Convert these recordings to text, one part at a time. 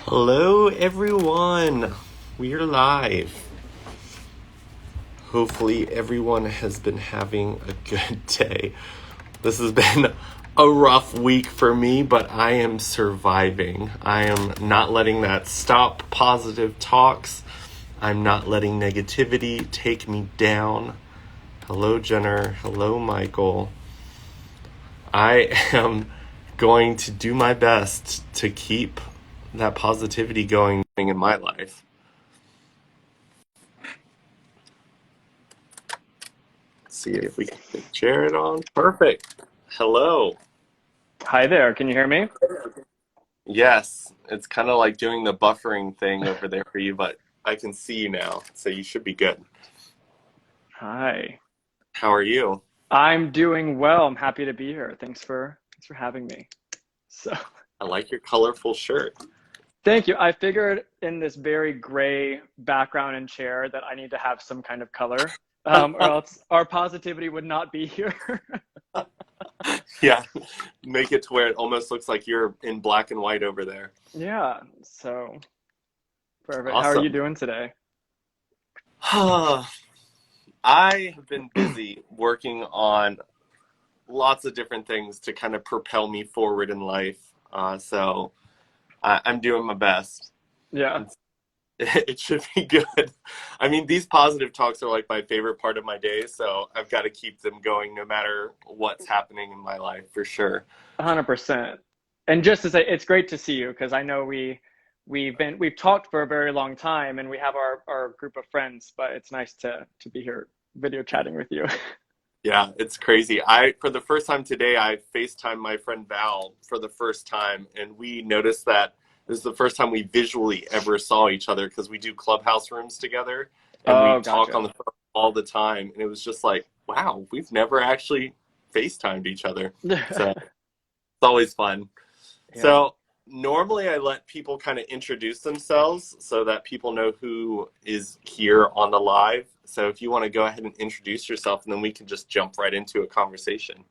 Hello, everyone. We are live. Hopefully, everyone has been having a good day. This has been a rough week for me, but I am surviving. I am not letting that stop positive talks. I'm not letting negativity take me down. Hello, Jenner. Hello, Michael. I am going to do my best to keep that positivity going in my life. See if we can share it on. Perfect. Hello. Hi there, can you hear me? Yes, it's kind of like doing the buffering thing over there for you, but I can see you now, so you should be good. Hi. How are you? I'm doing well. I'm happy to be here. Thanks for having me. So, I like your colorful shirt. thank you. I figured in this very gray background and chair that I need to have some kind of color, or else our positivity would not be here. Yeah, make it to where it almost looks like you're in black and white over there. Yeah, so perfect. How are you Awesome. doing today? I have been busy working on lots of different things to kind of propel me forward in life. So I'm doing my best. Yeah, It should be good. I mean, these positive talks are like my favorite part of my day, so I've got to keep them going no matter what's happening in my life for sure. 100%. And just to say, it's great to see you because I know we've talked for a very long time and we have our group of friends, but it's nice to be here video chatting with you. Yeah, it's crazy. I for the first time today, I FaceTimed my friend Val for the first time, and we noticed that this is the first time we visually ever saw each other because we do clubhouse rooms together and we Oh, talk on gotcha. the phone all the time. And it was just like, wow, we've never actually FaceTimed each other. So it's always fun. Yeah, So normally I let people kind of introduce themselves so that people know who is here on the live. So if you want to go ahead and introduce yourself, and then we can just jump right into a conversation.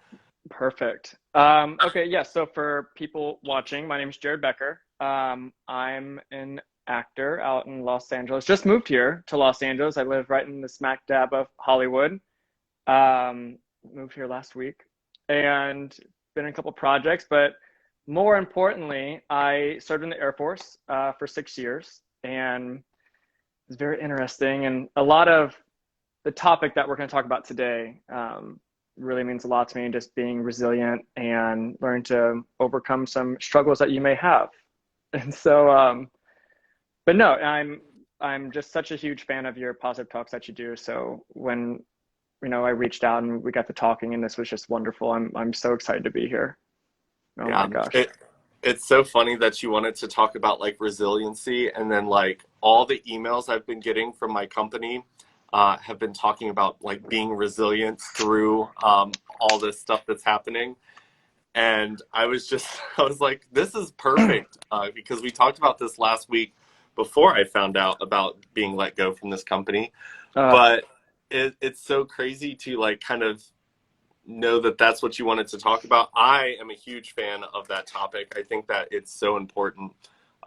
perfect. Okay, yeah, so for people watching, my name is Jared Becker. I'm an actor out in Los Angeles. Just moved here to Los Angeles. I live right in the smack dab of Hollywood. Um, Moved here last week and been in a couple projects, but more importantly, I served in the Air Force for 6 years, and it was very interesting. And a lot of the topic that we're going to talk about today really means a lot to me. Just being resilient and learning to overcome some struggles that you may have. And so, but no, I'm just such a huge fan of your positive talks that you do. So when I reached out and we got to talking, and this was just wonderful. I'm so excited to be here. Oh my Yeah, gosh. it's so funny that you wanted to talk about like resiliency, and then like all the emails I've been getting from my company have been talking about like being resilient through all this stuff that's happening. And I was just, I was like, this is perfect because we talked about this last week before I found out about being let go from this company. Uh, But it's so crazy to like kind of know that that's what you wanted to talk about. I am a huge fan of that topic. I think that it's so important.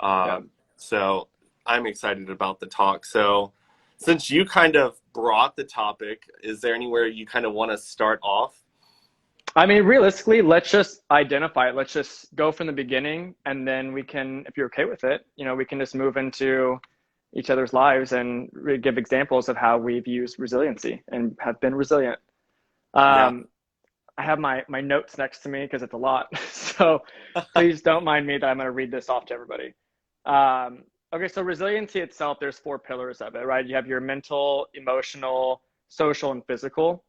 yeah. So I'm excited about the talk. So since you kind of brought the topic, is there anywhere you kind of want to start off? I mean, realistically, let's just identify it. Let's just go from the beginning, and then we can, if you're okay with it, we can just move into each other's lives and give examples of how we've used resiliency and have been resilient. Yeah. Um, I have my notes next to me because it's a lot. So please don't mind me that I'm going to read this off to everybody. Okay, so resiliency itself, there's four pillars of it, right? You have your mental, emotional, social, and physical.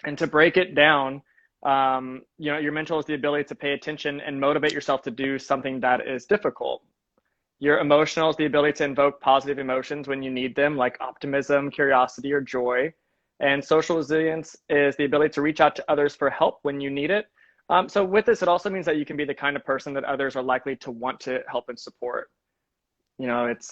And to break it down, your mental is the ability to pay attention and motivate yourself to do something that is difficult. Your emotional is the ability to invoke positive emotions when you need them, like optimism, curiosity, or joy. And social resilience is the ability to reach out to others for help when you need it. So with this, it also means that you can be the kind of person that others are likely to want to help and support.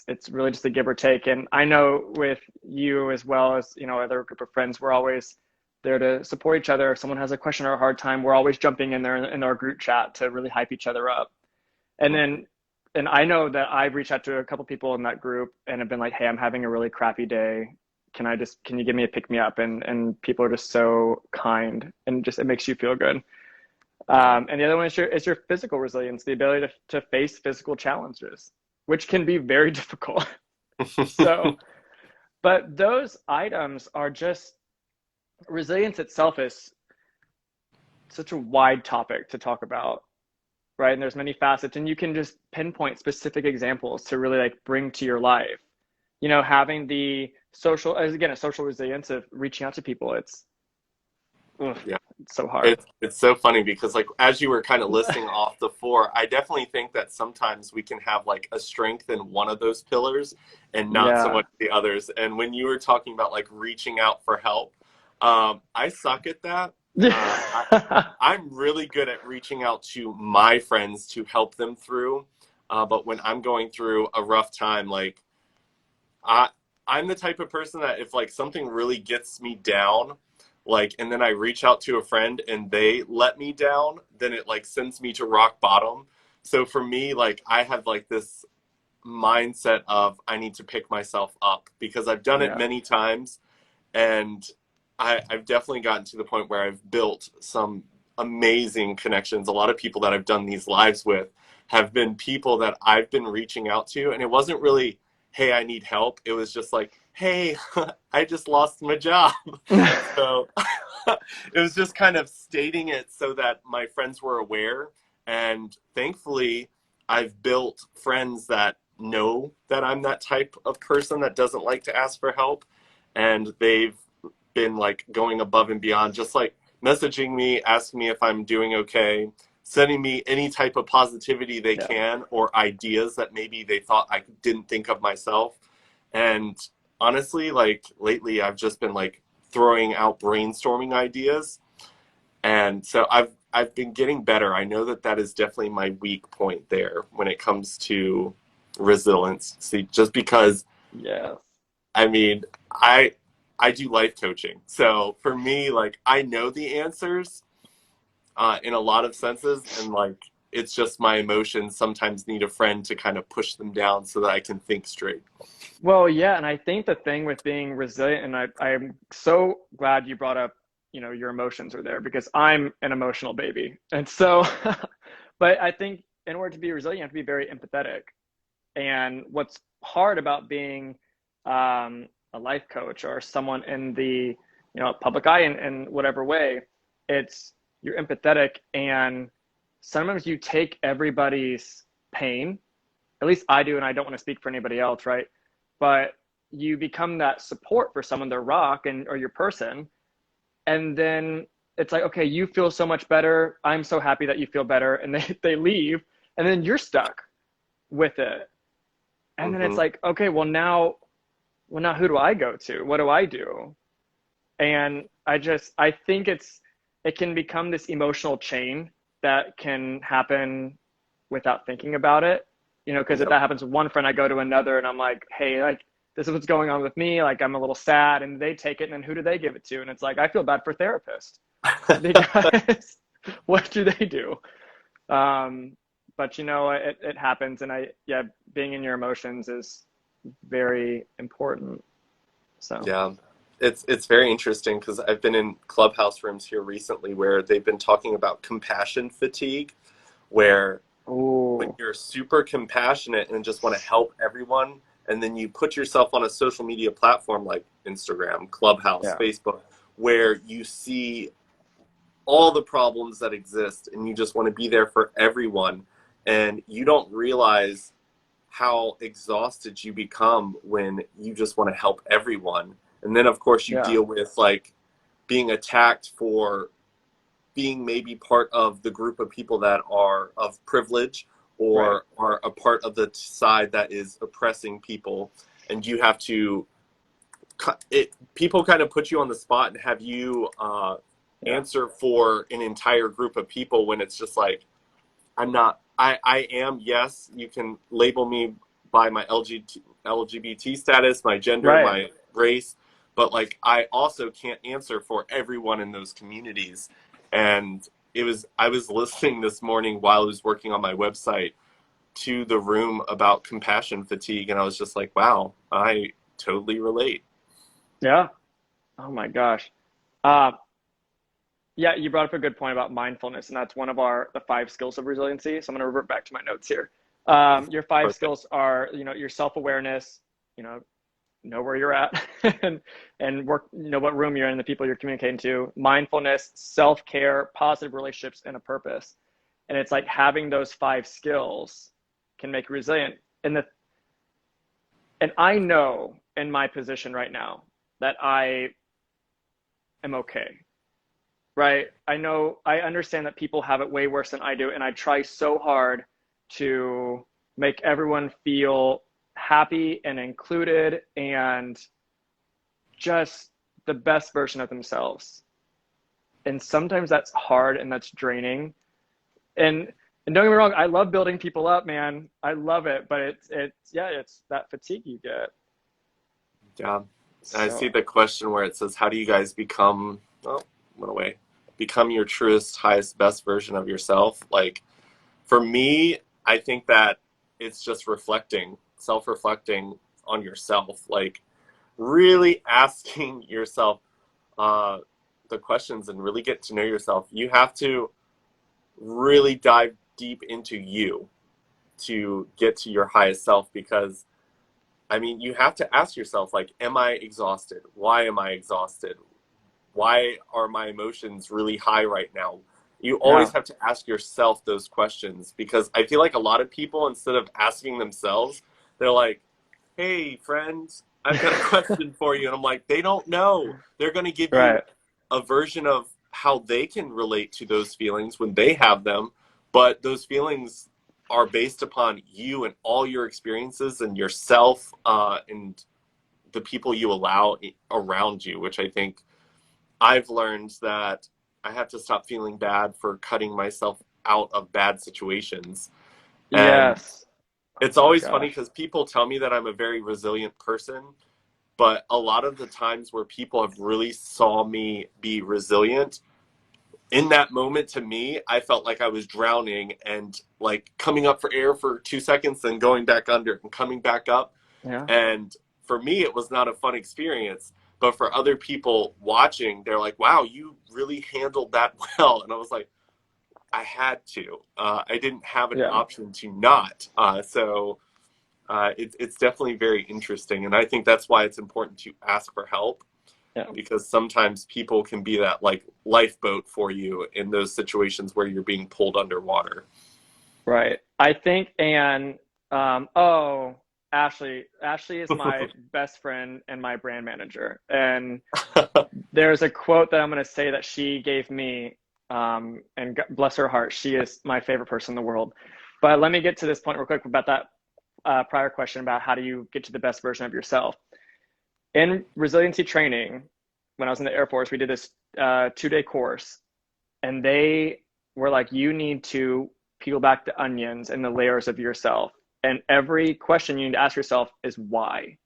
It's really just a give or take. And I know with you as well as other group of friends, we're always there to support each other. If someone has a question or a hard time, we're always jumping in there in our group chat to really hype each other up. And then and I know that I've reached out to a couple people in that group and have been like, hey, I'm having a really crappy day. Can you give me a pick me up? And people are just so kind, and just, it makes you feel good. And the other one is your physical resilience, the ability to face physical challenges, which can be very difficult. So, but those items are just, resilience itself is such a wide topic to talk about, right? And there's many facets, and you can just pinpoint specific examples to really like bring to your life. You know, having the social, as again, a social resilience of reaching out to people. Ugh, Yeah. it's so hard. It's so funny because like as you were kind of listing off the four, I definitely think that sometimes we can have like a strength in one of those pillars and not so Yeah. much the others. And when you were talking about like reaching out for help, I suck at that. I'm really good at reaching out to my friends to help them through. But when I'm going through a rough time, like I I'm the type of person that if like something really gets me down, like and then I reach out to a friend and they let me down, then it like sends me to rock bottom. So for me, like I have like this mindset of I need to pick myself up because I've done it Yeah. many times and I've definitely gotten to the point where I've built some amazing connections. A lot of people that I've done these lives with have been people that I've been reaching out to, and it wasn't really, hey, I need help. It was just like, hey, I just lost my job. So it was just kind of stating it so that my friends were aware. And thankfully, I've built friends that know that I'm that type of person that doesn't like to ask for help. And they've been like going above and beyond, just like messaging me, asking me if I'm doing okay, sending me any type of positivity they Yeah. can or ideas that maybe they thought I didn't think of myself. And honestly, like lately, I've just been like throwing out brainstorming ideas, and so I've been getting better. I know that that is definitely my weak point there when it comes to resilience. See, just because Yes. I mean, I do life coaching. So for me, like I know the answers in a lot of senses, and like it's just my emotions sometimes need a friend to kind of push them down so that I can think straight. Well, yeah, and I think the thing with being resilient, and I'm so glad you brought up, your emotions are there because I'm an emotional baby. And so, but I think in order to be resilient, you have to be very empathetic. And what's hard about being a life coach or someone in the, public eye in whatever way, it's you're empathetic, and sometimes you take everybody's pain. At least I do, and I don't want to speak for anybody else, right? But you become that support for someone, their rock and or your person, and then it's like, okay, you feel so much better. I'm so happy that you feel better, and they leave, and then you're stuck with it, and then it's Hmm. like, okay, well now who do I go to? What do I do? And I think it can become this emotional chain that can happen without thinking about it. Because if Yep. that happens with one friend, I go to another and I'm like, hey, like this is what's going on with me. Like I'm a little sad, and they take it, and then who do they give it to? And it's like I feel bad for therapists because what do they do? Um, but it happens, and yeah, being in your emotions is very important. So, Yeah. It's very interesting because I've been in clubhouse rooms here recently where they've been talking about compassion fatigue, where when oh, you're super compassionate and just want to help everyone, and then you put yourself on a social media platform like Instagram, Clubhouse, yeah, Facebook, where you see all the problems that exist and you just want to be there for everyone, and you don't realize how exhausted you become when you just want to help everyone. And then, of course, you yeah, deal with like being attacked for being maybe part of the group of people that are of privilege right, or are a part of the side that is oppressing people. And you have to, people kind of put you on the spot and have you yeah, answer for an entire group of people when it's just like, I'm not. I am. Yes, you can label me by my LGBT status, my gender, right. my race, but like I also can't answer for everyone in those communities. And I was listening this morning while I was working on my website to the room about compassion fatigue, and I was just like, wow, I totally relate. Yeah. Oh my gosh. Uh, yeah, you brought up a good point about mindfulness, and that's one of the 5 skills of resiliency. So I'm going to revert back to my notes here. Your five Perfect. skills are, your self-awareness, know where you're at and work, know what room you're in, the people you're communicating to, mindfulness, self-care, positive relationships, and a purpose. And it's like having those 5 skills can make you resilient. And I know in my position right now that I am okay, right? I understand that people have it way worse than I do, and I try so hard to make everyone feel happy and included and just the best version of themselves. And sometimes that's hard and that's draining. And and don't get me wrong, I love building people up, man. I love it, but it's that fatigue you get. Yeah. I see So the question where it says, how do you guys become, oh, went away, become your truest, highest, best version of yourself? Like, for me, I think that it's just reflecting, self-reflecting on yourself, like really asking yourself uh, the questions and really get to know yourself. You have to really dive deep into you to get to your highest self, because I mean, you have to ask yourself, like, am I exhausted? Why am I exhausted? Why are my emotions really high right now? You always yeah, have to ask yourself those questions, because I feel like a lot of people, instead of asking themselves, they're like, hey, friends, I've got a question for you. And I'm like, they don't know. They're going to give you right. a version of how they can relate to those feelings when they have them. But those feelings are based upon you and all your experiences and yourself, and the people you allow around you, which I think I've learned that I have to stop feeling bad for cutting myself out of bad situations. And Yes. Oh it's my always funny gosh. because people tell me that I'm a very resilient person, but a lot of the times where people have really saw me be resilient, in that moment, to me, I felt like I was drowning and like coming up for air for 2 seconds, then going back under and coming back up. Yeah. And for me, it was not a fun experience. But for other people watching, they're like, wow, you really handled that well. And I was like, I had to. I didn't have an Yeah. option to not. It's definitely very interesting. And I think that's why it's important to ask for help, Yeah. because sometimes people can be that like lifeboat for you in those situations where you're being pulled underwater. Right. I think, and oh, Ashley. Ashley is my best friend and my brand manager. And there's a quote that I'm going to say that she gave me, and bless her heart, she is my favorite person in the world. But let me get to this point real quick about that prior question about how do you get to the best version of yourself. In resiliency training, when I was in the Air Force, we did this 2-day course, and they were like, you need to peel back the onions and the layers of yourself. And every question you need to ask yourself is why.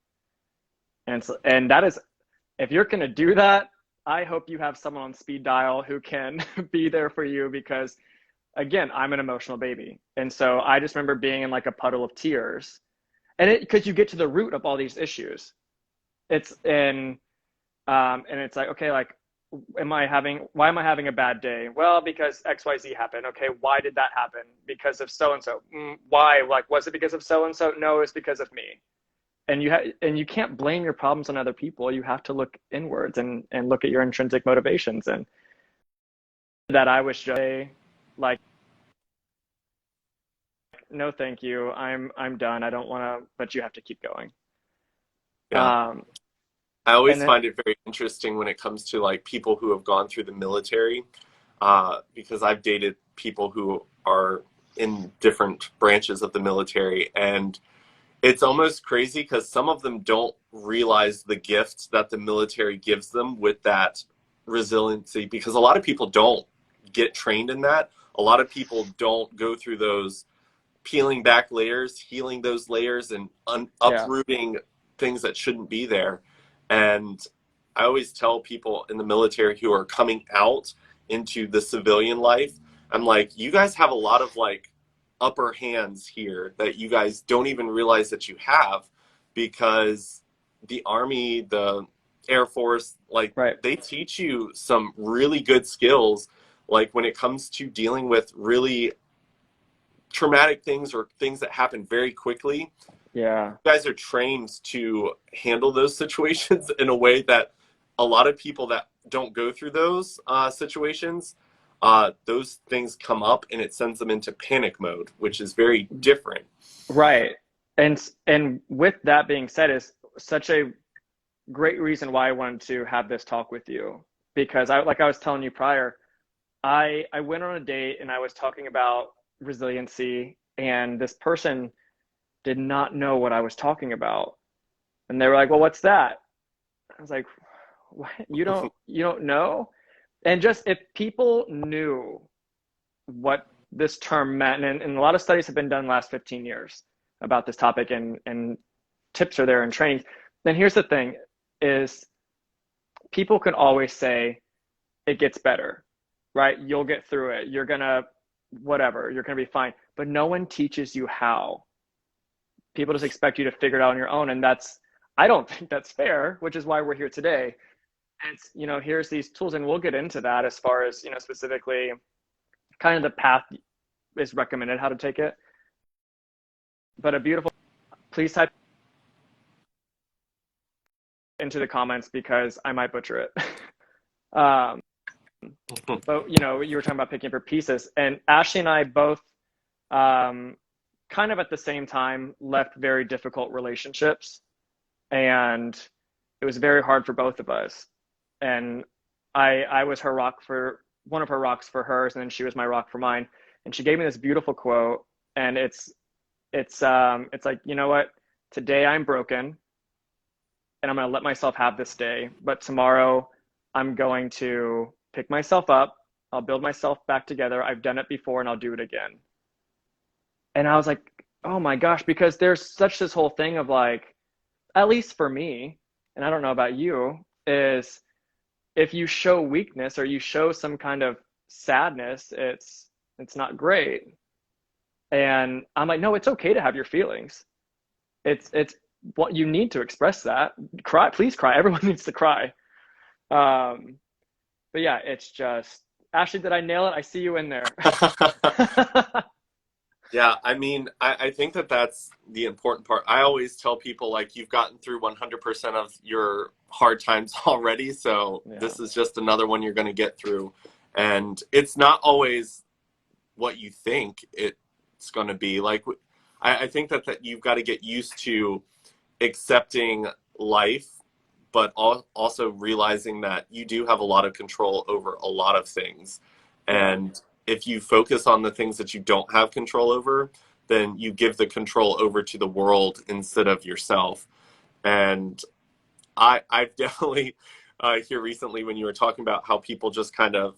And that is, if you're going to do that, I hope you have someone on speed dial who can be there for you, because again, I'm an emotional baby. And so I just remember being in like a puddle of tears. And because you get to the root of all these issues. It's in and it's like, okay, like, why am I having a bad day? Well, because XYZ happened. Okay, why did that happen? Because of so and so. Why? Like, was it because of so and so? No, it's because of me. And you can't blame your problems on other people. You have to look inwards and look at your intrinsic motivations. And that I was just like, no, thank you. I'm done. I don't want to, but you have to keep going. Yeah. Um, I and always then find it very interesting when it comes to like people who have gone through the military, because I've dated people who are in different branches of the military, and it's almost crazy because some of them don't realize the gift that the military gives them with that resiliency, because a lot of people don't get trained in that. A lot of people don't go through those peeling back layers, healing those layers, and yeah, uprooting things that shouldn't be there. And I always tell people in the military who are coming out into the civilian life, I'm like, you guys have a lot of like upper hands here that you guys don't even realize that you have, because the Army, the Air Force, like Right. they teach you some really good skills, like when it comes to dealing with really traumatic things or things that happen very quickly. Yeah. You guys are trained to handle those situations in a way that a lot of people that don't go through those situations, those things come up and it sends them into panic mode, which is very different. Right. And with that being said, is such a great reason why I wanted to have this talk with you, because like I was telling you prior, I went on a date and I was talking about resiliency, and this person did not know what I was talking about. And they were like, "Well, what's that?" I was like, "What? You don't know?" And just if people knew what this term meant, and a lot of studies have been done in the last 15 years about this topic, and tips are there and trainings. Then here's the thing is people can always say it gets better, right? You'll get through it. You're gonna whatever, you're gonna be fine. But no one teaches you how. People just expect you to figure it out on your own. And I don't think that's fair, which is why we're here today. And here's these tools, and we'll get into that as far as, specifically kind of the path is recommended how to take it. But please type into the comments because I might butcher it. But you were talking about picking up your pieces, and Ashley and I both kind of at the same time left very difficult relationships, and it was very hard for both of us. And I was her rock for one of her rocks for hers, and then she was my rock for mine. And she gave me this beautiful quote, and it's like, you know what? Today I'm broken, and I'm gonna let myself have this day. But tomorrow I'm going to pick myself up. I'll build myself back together. I've done it before, and I'll do it again. And I was like, oh my gosh, because there's such this whole thing of like, at least for me, and I don't know about you, is if you show weakness or you show some kind of sadness, it's not great. And I'm like, no, it's okay to have your feelings. It's what you need to express that. Cry, please cry. Everyone needs to cry. But yeah, it's just, Ashley, did I nail it? I see you in there. Yeah, I mean, I think that that's the important part. I always tell people, like, you've gotten through 100% of your hard times already, so Yeah. this is just another one you're going to get through. And it's not always what you think it's going to be. Like, I think that you've got to get used to accepting life, but also realizing that you do have a lot of control over a lot of things. And if you focus on the things that you don't have control over, then you give the control over to the world instead of yourself. And I've definitely, here recently, when you were talking about how people just kind of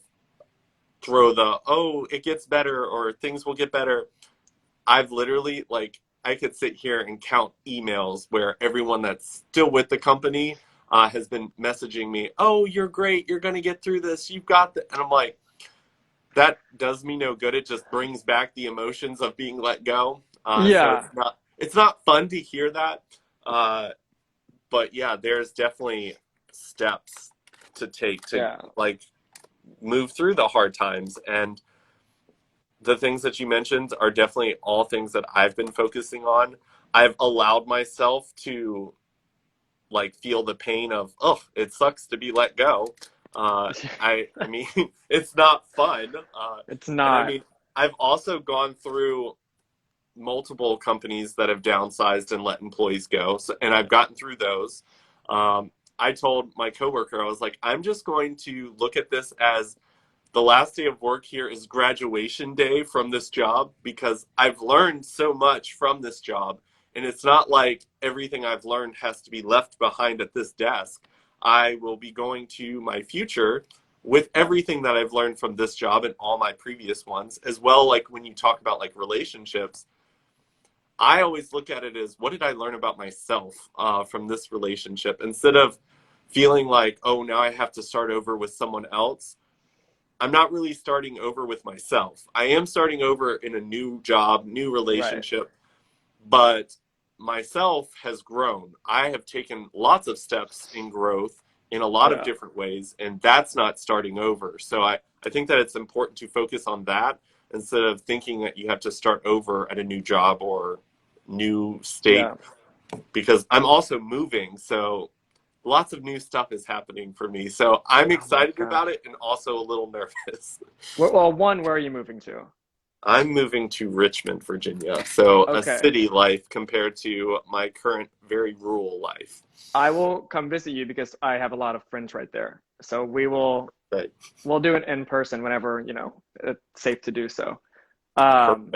throw oh, it gets better or things will get better. I've literally, like, I could sit here and count emails where everyone that's still with the company has been messaging me, oh, you're great, you're going to get through this, you've got the, and I'm like, that does me no good. It just brings back the emotions of being let go. Yeah. So it's not fun to hear that. But yeah, there's definitely steps to take to like move through the hard times. And the things that you mentioned are definitely all things that I've been focusing on. I've allowed myself to like feel the pain of, oh, it sucks to be let go. I mean, it's not fun. It's And I not. mean, I've also gone through multiple companies that have downsized and let employees go. So, and I've gotten through those. I told my coworker, I was like, I'm just going to look at this as the last day of work here is graduation day from this job, because I've learned so much from this job. And it's not like everything I've learned has to be left behind at this desk. I will be going to my future with everything that I've learned from this job and all my previous ones as well. Like when you talk about like relationships, I always look at it as, what did I learn about myself from this relationship, instead of feeling like, oh, now I have to start over with someone else. I'm not really starting over with myself. I am starting over in a new job, new Right. relationship, but myself has grown. I have taken lots of steps in growth in a lot of Yeah. different ways, and that's not starting over. So I think that it's important to focus on that instead of thinking that you have to start over at a new job or new state, Yeah. because I'm also moving. So lots of new stuff is happening for me. So I'm Oh my excited gosh. about it and also a little nervous. Well, one, where are you moving to? I'm moving to Richmond, Virginia. So a Okay. city life compared to my current very rural life. I will come visit you because I have a lot of friends right there. So But we'll do it in person whenever, it's safe to do so. Um,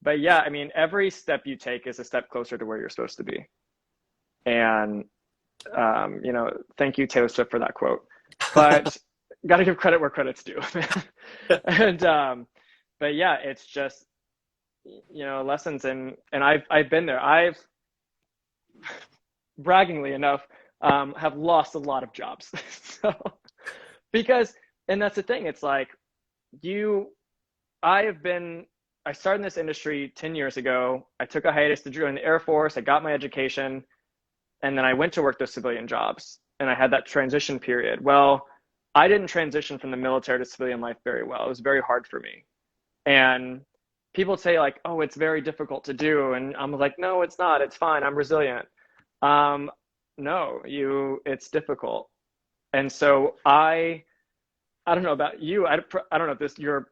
but yeah, I mean, every step you take is a step closer to where you're supposed to be. And thank you, Taylor Swift, for that quote. But got to give credit where credit's due. And but yeah, it's just lessons, and I've been there. I've braggingly enough have lost a lot of jobs. So because, and that's the thing, it's like you I have been I started in this industry 10 years ago. I took a hiatus to join the Air Force. I got my education, and then I went to work those civilian jobs, and I had that transition period. Well, I didn't transition from the military to civilian life very well. It was very hard for me. And people say like, "Oh, it's very difficult to do," and I'm like, "No, it's not. It's fine. I'm resilient." Um, no, it's difficult. And so I don't know about you. I don't know if your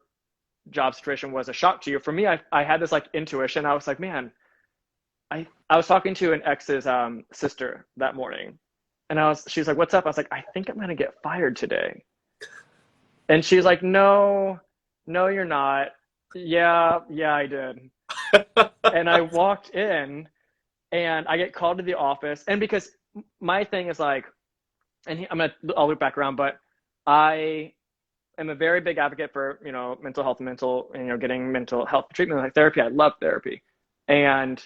job situation was a shock to you. For me, I had this like intuition. I was like, man, I was talking to an ex's sister that morning, and she's like, "What's up?" I was like, "I think I'm gonna get fired today." And she's like, "No, no, you're not." Yeah, yeah, I did. And I walked in, and I get called to the office, and because my thing is like, I'll loop back around, but I am a very big advocate for mental health and getting mental health treatment like therapy. I love therapy, and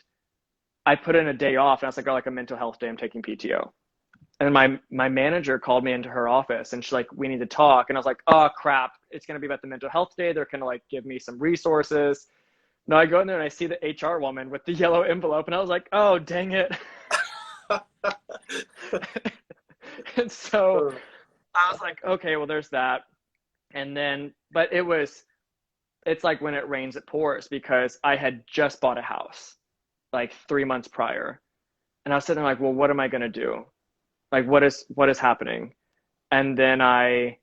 I put in a day off, and I was like, "Oh, like a mental health day, I'm taking PTO." And my manager called me into her office, and she's like, "We need to talk." And I was like, "Oh crap, it's gonna be about the mental health day. They're gonna like give me some resources." No, I go in there and I see the HR woman with the yellow envelope, and I was like, "Oh dang it!" And so I was like, "Okay, well, there's that." And then, but it's like when it rains, it pours, because I had just bought a house like 3 months prior, and I was sitting there like, "Well, what am I gonna do? Like, what is happening?" And then I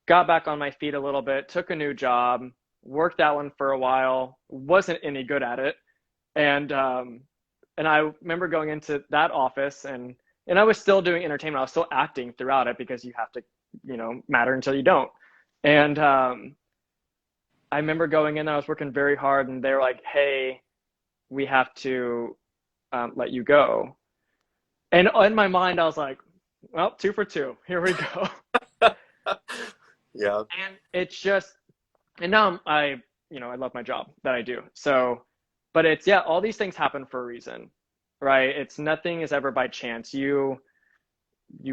got back on my feet a little bit, took a new job, worked that one for a while, wasn't any good at it, and I remember going into that office, and I was still doing entertainment. I was still acting throughout it because you have to, matter until you don't. And I remember going in, I was working very hard, and they were like, "Hey, we have to let you go." And in my mind, I was like, "Well, two for two. Here we go." yeah. And it's just, and now I love my job that I do. So, but it's, yeah, all these things happen for a reason, right? It's nothing is ever by chance. You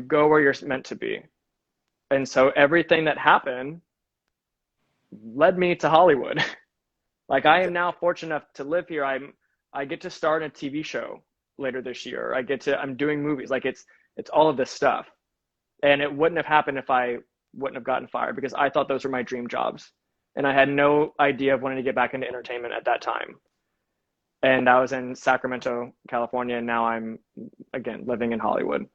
go where you're meant to be. And so everything that happened led me to Hollywood. Like, I am now fortunate enough to live here. I get to start a TV show later this year. I'm doing movies. Like, it's all of this stuff. And it wouldn't have happened if I wouldn't have gotten fired, because I thought those were my dream jobs. And I had no idea of wanting to get back into entertainment at that time. And I was in Sacramento, California, and now I'm again living in Hollywood.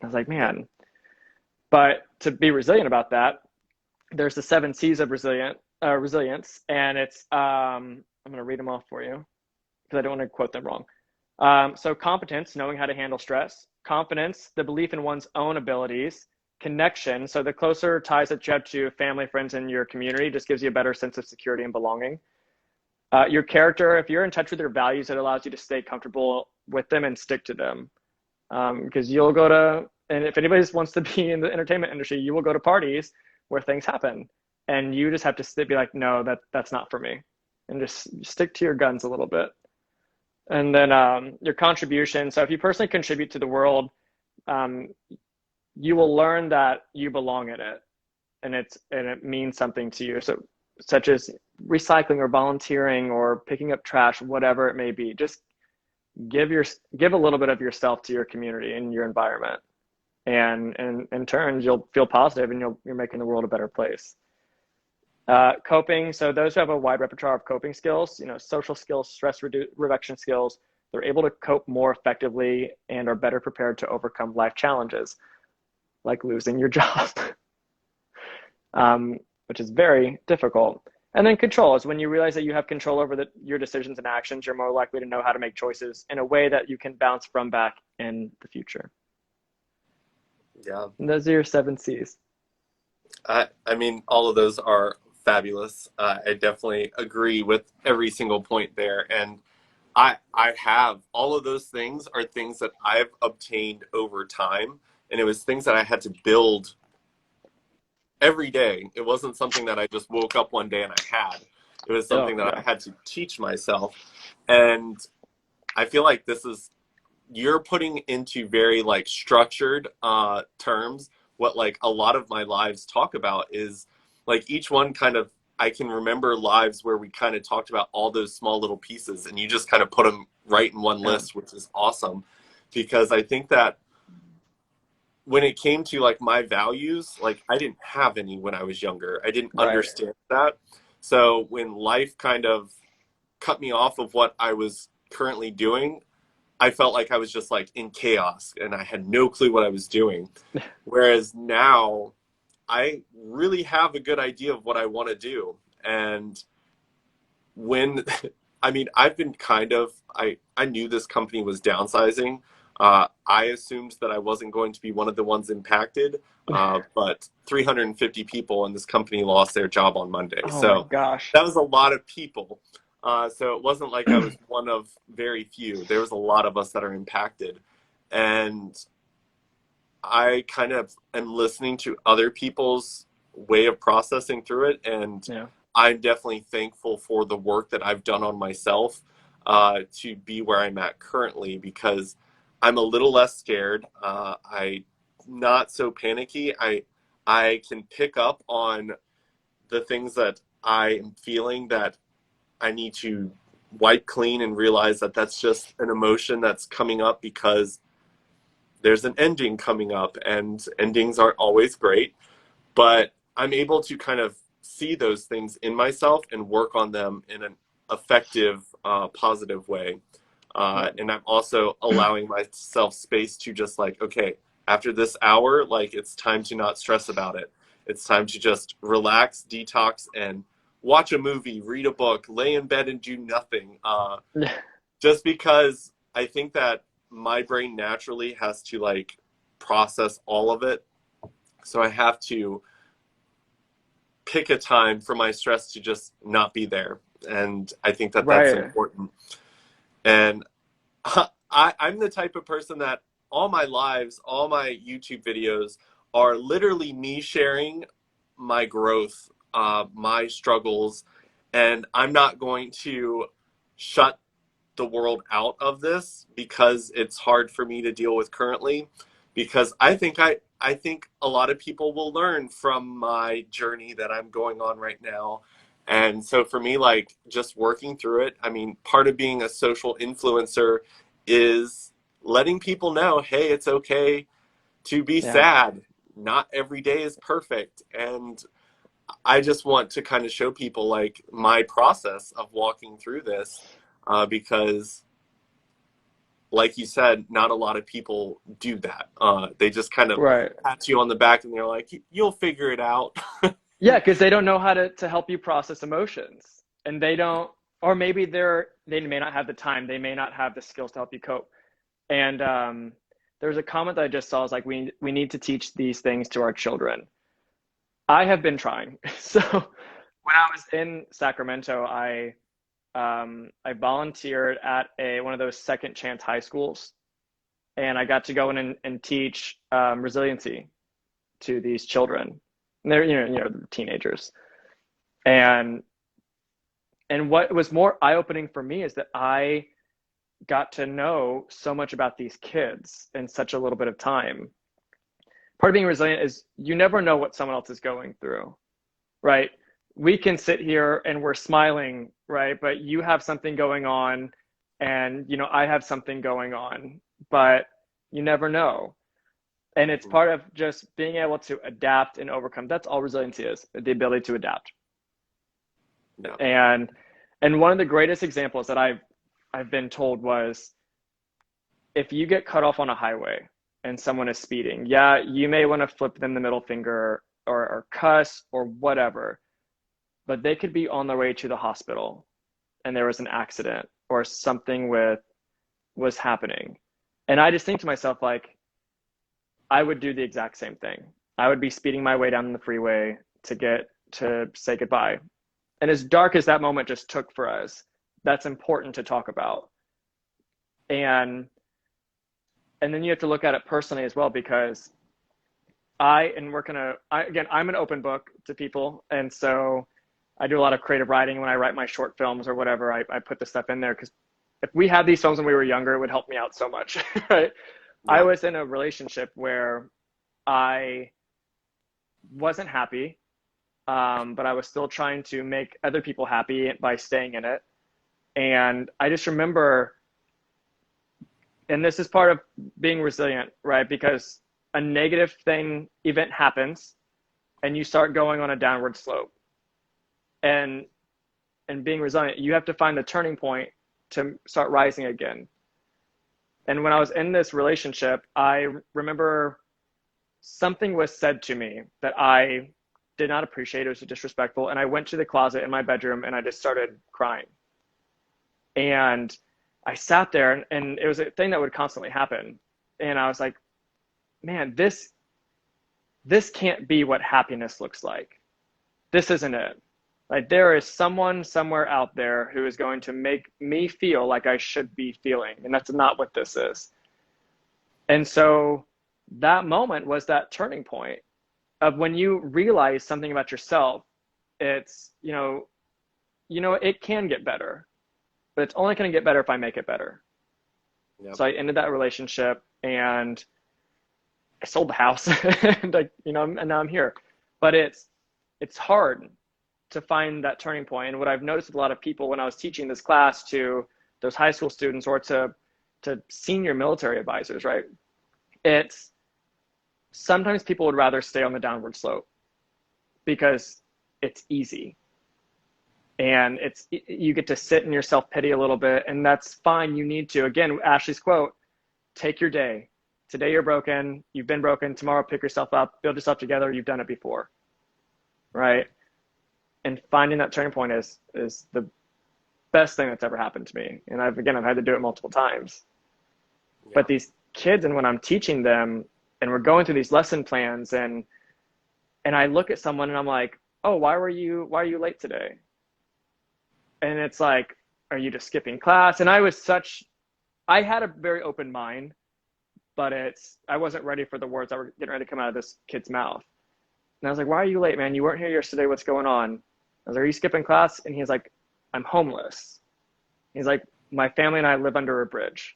I was like, man. But to be resilient about that, there's the 7 C's of resilience, and it's I'm going to read them off for you because I don't want to quote them wrong. So competence, knowing how to handle stress; confidence, the belief in one's own abilities; connection, so the closer ties that you have to family, friends, and your community just gives you a better sense of security and belonging. Your character, if you're in touch with your values, it allows you to stay comfortable with them and stick to them. Because you'll go to, and if anybody wants to be in the entertainment industry, you will go to parties where things happen, and you just have to be like, "No, that's not for me," and just stick to your guns a little bit. And then your contribution. So if you personally contribute to the world, um, you will learn that you belong in it, and it means something to you. So, such as recycling or volunteering or picking up trash, whatever it may be. Just give your give a little bit of yourself to your community and your environment, and in turn you'll feel positive, and you're making the world a better place. Coping. So those who have a wide repertoire of coping skills, social skills, reduction skills, they're able to cope more effectively and are better prepared to overcome life challenges, like losing your job, which is very difficult. And then control is when you realize that you have control over your decisions and actions, you're more likely to know how to make choices in a way that you can bounce from back in the future. Yeah. And those are your 7 C's. I mean, all of those are fabulous. I definitely agree with every single point there. And I have all of those things are things that I've obtained over time. And it was things that I had to build every day. It wasn't something that I just woke up one day and I had. It was Oh, something that I yeah. had to teach myself. And I feel like you're putting into very like structured terms what like a lot of my lives talk about is like each one kind of I can remember lives where we kind of talked about all those small little pieces and you just kind of put them right in one Yeah. list, which is awesome because I think that when it came to like my values, like I didn't have any when I was younger. I didn't Right. understand that. So when life kind of cut me off of what I was currently doing, I felt like I was just like in chaos and I had no clue what I was doing. Whereas now I really have a good idea of what I want to do. And when, I mean, I've been I knew this company was downsizing. I assumed that I wasn't going to be one of the ones impacted, but 350 people in this company lost their job on Monday. Oh my So gosh. that was a lot of people. So it wasn't like I was one of very few. There was a lot of us that are impacted. And I kind of am listening to other people's way of processing through it. And Yeah. I'm definitely thankful for the work that I've done on myself to be where I'm at currently because I'm a little less scared. I not so panicky. I can pick up on the things that I am feeling that I need to wipe clean and realize that that's just an emotion that's coming up because there's an ending coming up and endings aren't always great, but I'm able to kind of see those things in myself and work on them in an effective, positive way. Yeah. And I'm also allowing myself space to just like, okay, after this hour, like it's time to not stress about it. It's time to just relax, detox, and watch a movie, read a book, lay in bed and do nothing. Just because I think that my brain naturally has to like process all of it. So I have to pick a time for my stress to just not be there. And I think that that's Right. important. And I'm the type of person that all my lives, all my YouTube videos are literally me sharing my growth, my struggles, and I'm not going to shut the world out of this because it's hard for me to deal with currently because I think a lot of people will learn from my journey that I'm going on right now. And so for me like just working through it, I mean part of being a social influencer is letting people know, hey, it's okay to be Yeah. sad. Not every day is perfect. And I just want to kind of show people like my process of walking through this because, like you said, not a lot of people do that. They just kind of Right. pat you on the back and they're like, "You'll figure it out." Yeah, because they don't know how to help you process emotions. And they don't, or maybe they may not have the time, they may not have the skills to help you cope. And there's a comment that I just saw is like we need to teach these things to our children. I have been trying. So when I was in Sacramento, I volunteered at a one of those second chance high schools, and I got to go in and teach resiliency to these children. And they're teenagers. And what was more eye-opening for me is that I got to know so much about these kids in such a little bit of time. part of being resilient is you never know what someone else is going through, right? We can sit here and we're smiling, right? But you have something going on, and I have something going on, but you never know. And it's Mhm. part of just being able to adapt and overcome. That's all resiliency is, the ability to adapt. Yeah. And one of the greatest examples that I've been told was, if you get cut off on a highway and someone is speeding, yeah, you may want to flip them the middle finger, or cuss or whatever, but they could be on their way to the hospital and there was an accident or something was happening. And I just think to myself, like, I would do the exact same thing. I would be speeding my way down the freeway to get to say goodbye. And as dark as that moment just took for us, that's important to talk about. And and then you have to look at it personally as well, because again, I'm an open book to people. And so I do a lot of creative writing. When I write my short films or whatever, I put the stuff in there, because if we had these films when we were younger, it would help me out so much, right? I Yeah. was in a relationship where I wasn't happy, but I was still trying to make other people happy by staying in it. And I just remember, and this is part of being resilient, right? Because a negative event happens and you start going on a downward slope. And being resilient, you have to find the turning point to start rising again. And when I was in this relationship, I remember something was said to me that I did not appreciate. It was disrespectful. And I went to the closet in my bedroom and I just started crying. And I sat there, and it was a thing that would constantly happen. And I was like, man, this can't be what happiness looks like. This isn't it. Like, there is someone somewhere out there who is going to make me feel like I should be feeling, and that's not what this is. And so that moment was that turning point of when you realize something about yourself. It's, it can get better, but it's only going to get better if I make it better. Yep. So I ended that relationship and I sold the house and and now I'm here. But it's hard to find that turning point. And what I've noticed with a lot of people when I was teaching this class to those high school students or to senior military advisors, right? It's sometimes people would rather stay on the downward slope because it's easy. And you get to sit in your self-pity a little bit, and that's fine. You need to, again, Ashley's quote, take your day. Today you're broken, you've been broken. Tomorrow pick yourself up, build yourself together. You've done it before, right? And finding that turning point is the best thing that's ever happened to me. And I've had to do it multiple times. Yeah. But these kids, and when I'm teaching them and we're going through these lesson plans, and I look at someone and I'm like, oh, why are you late today? And it's like, are you just skipping class? And I had a very open mind, but I wasn't ready for the words that were getting ready to come out of this kid's mouth. And I was like, why are you late, man? You weren't here yesterday. What's going on? I was like, are you skipping class? And he's like, I'm homeless. He's like, my family and I live under a bridge.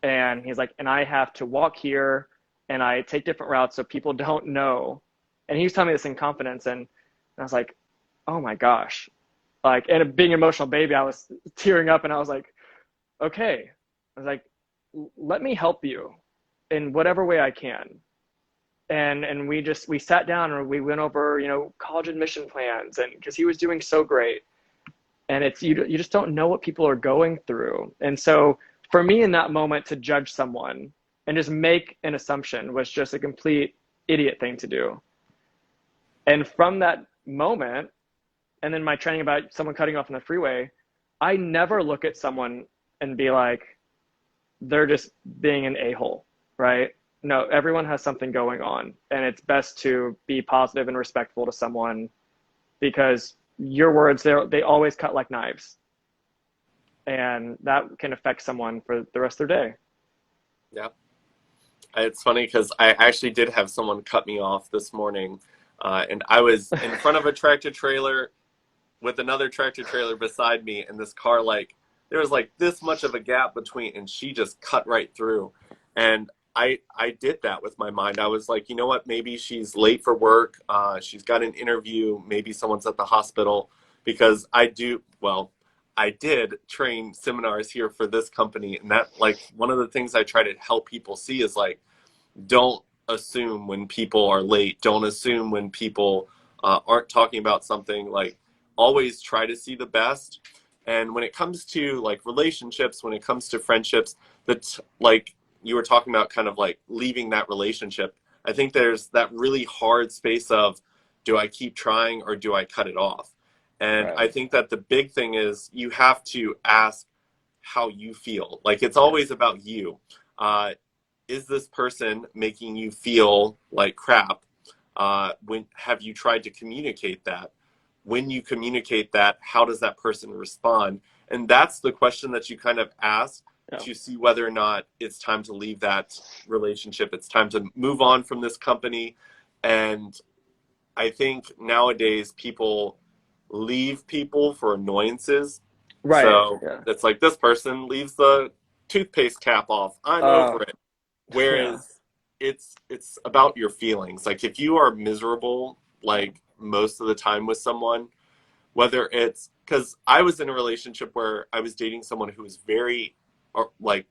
And he's like, and I have to walk here and I take different routes so people don't know. And he was telling me this in confidence. And I was like, oh my gosh. Like, and being an emotional baby, I was tearing up and I was like, okay. I was like, let me help you in whatever way I can. And we sat down and we went over, college admission plans, and because he was doing so great. And it's, you just don't know what people are going through. And so for me in that moment, to judge someone and just make an assumption was just a complete idiot thing to do. And from that moment, and then my training about someone cutting off on the freeway, I never look at someone and be like, they're just being an a-hole, right? No, everyone has something going on, and it's best to be positive and respectful to someone, because your words, they always cut like knives, and that can affect someone for the rest of their day. Yeah. It's funny because I actually did have someone cut me off this morning, and I was in front of a tractor trailer with another tractor trailer beside me, and this car, like, there was like this much of a gap between, and she just cut right through. And I did that with my mind. I was like, you know what? Maybe she's late for work. She's got an interview. Maybe someone's at the hospital because I did train seminars here for this company, and that like one of the things I try to help people see is like don't assume when people are late. Don't assume when people aren't talking about something. Like always try to see the best. And when it comes to like relationships, when it comes to friendships, that's like you were talking about kind of like leaving that relationship. I think there's that really hard space of do I keep trying or do I cut it off? And I Right. think that the big thing is you have to ask how you feel. Like it's Yeah. always about you. Uh, is this person making you feel like crap? When have you tried to communicate that? When you communicate that, how does that person respond? And that's the question that you kind of ask Yeah. to see whether or not it's time to leave that relationship. It's time to move on from this company. And I think nowadays people leave people for annoyances. Right. So Yeah. it's like this person leaves the toothpaste cap off. I'm over Oh, it. yeah. Whereas it's about your feelings. Like if you are miserable Yeah. like most of the time with someone, whether it's because I was in a relationship where I was dating someone who was very like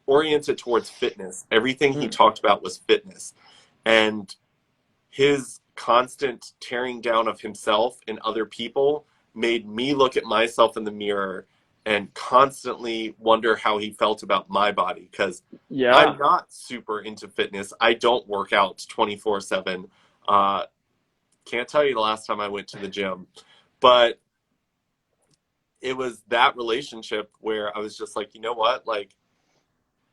oriented towards fitness. Everything he Mm. talked about was fitness. And his constant tearing down of himself and other people made me look at myself in the mirror and constantly wonder how he felt about my body because I'm Yeah. not super into fitness. I don't work out 24/7. Uh, can't tell you the last time I went to the gym, but it was that relationship where I was just like, you know what? Like,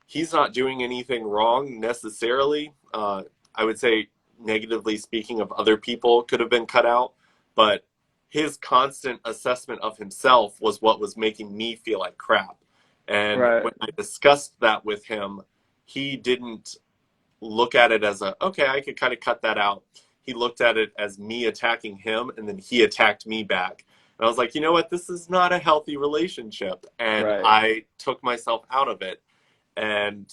he's not doing anything wrong necessarily. I would say, negatively speaking, of other people could have been cut out, but his constant assessment of himself was what was making me feel like crap. And Right. when I discussed that with him, he didn't look at it as a, okay, I could kind of cut that out. He looked at it as me attacking him, and then he attacked me back. And I was like, you know what? This is not a healthy relationship. And Right. I took myself out of it. And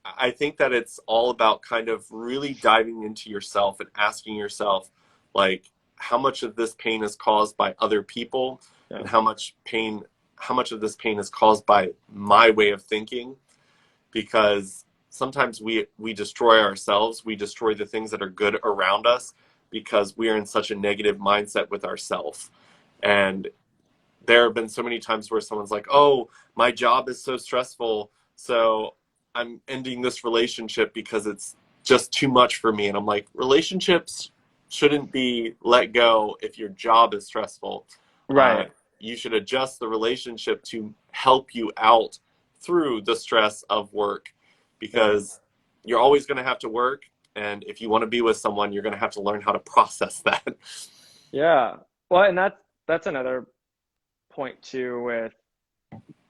I think that it's all about kind of really diving into yourself and asking yourself, like, how much of this pain is caused by other people, Yeah. and how much of this pain is caused by my way of thinking? Because sometimes we destroy ourselves, we destroy the things that are good around us because we are in such a negative mindset with ourselves. And there have been so many times where someone's like, oh, my job is so stressful, so I'm ending this relationship because it's just too much for me. And I'm like, relationships shouldn't be let go if your job is stressful. uh, Right. you should adjust the relationship to help you out through the stress of work, Yeah. because you're always going to have to work, and if you want to be with someone, you're going to have to learn how to process that. Yeah. Well, and that's another point too with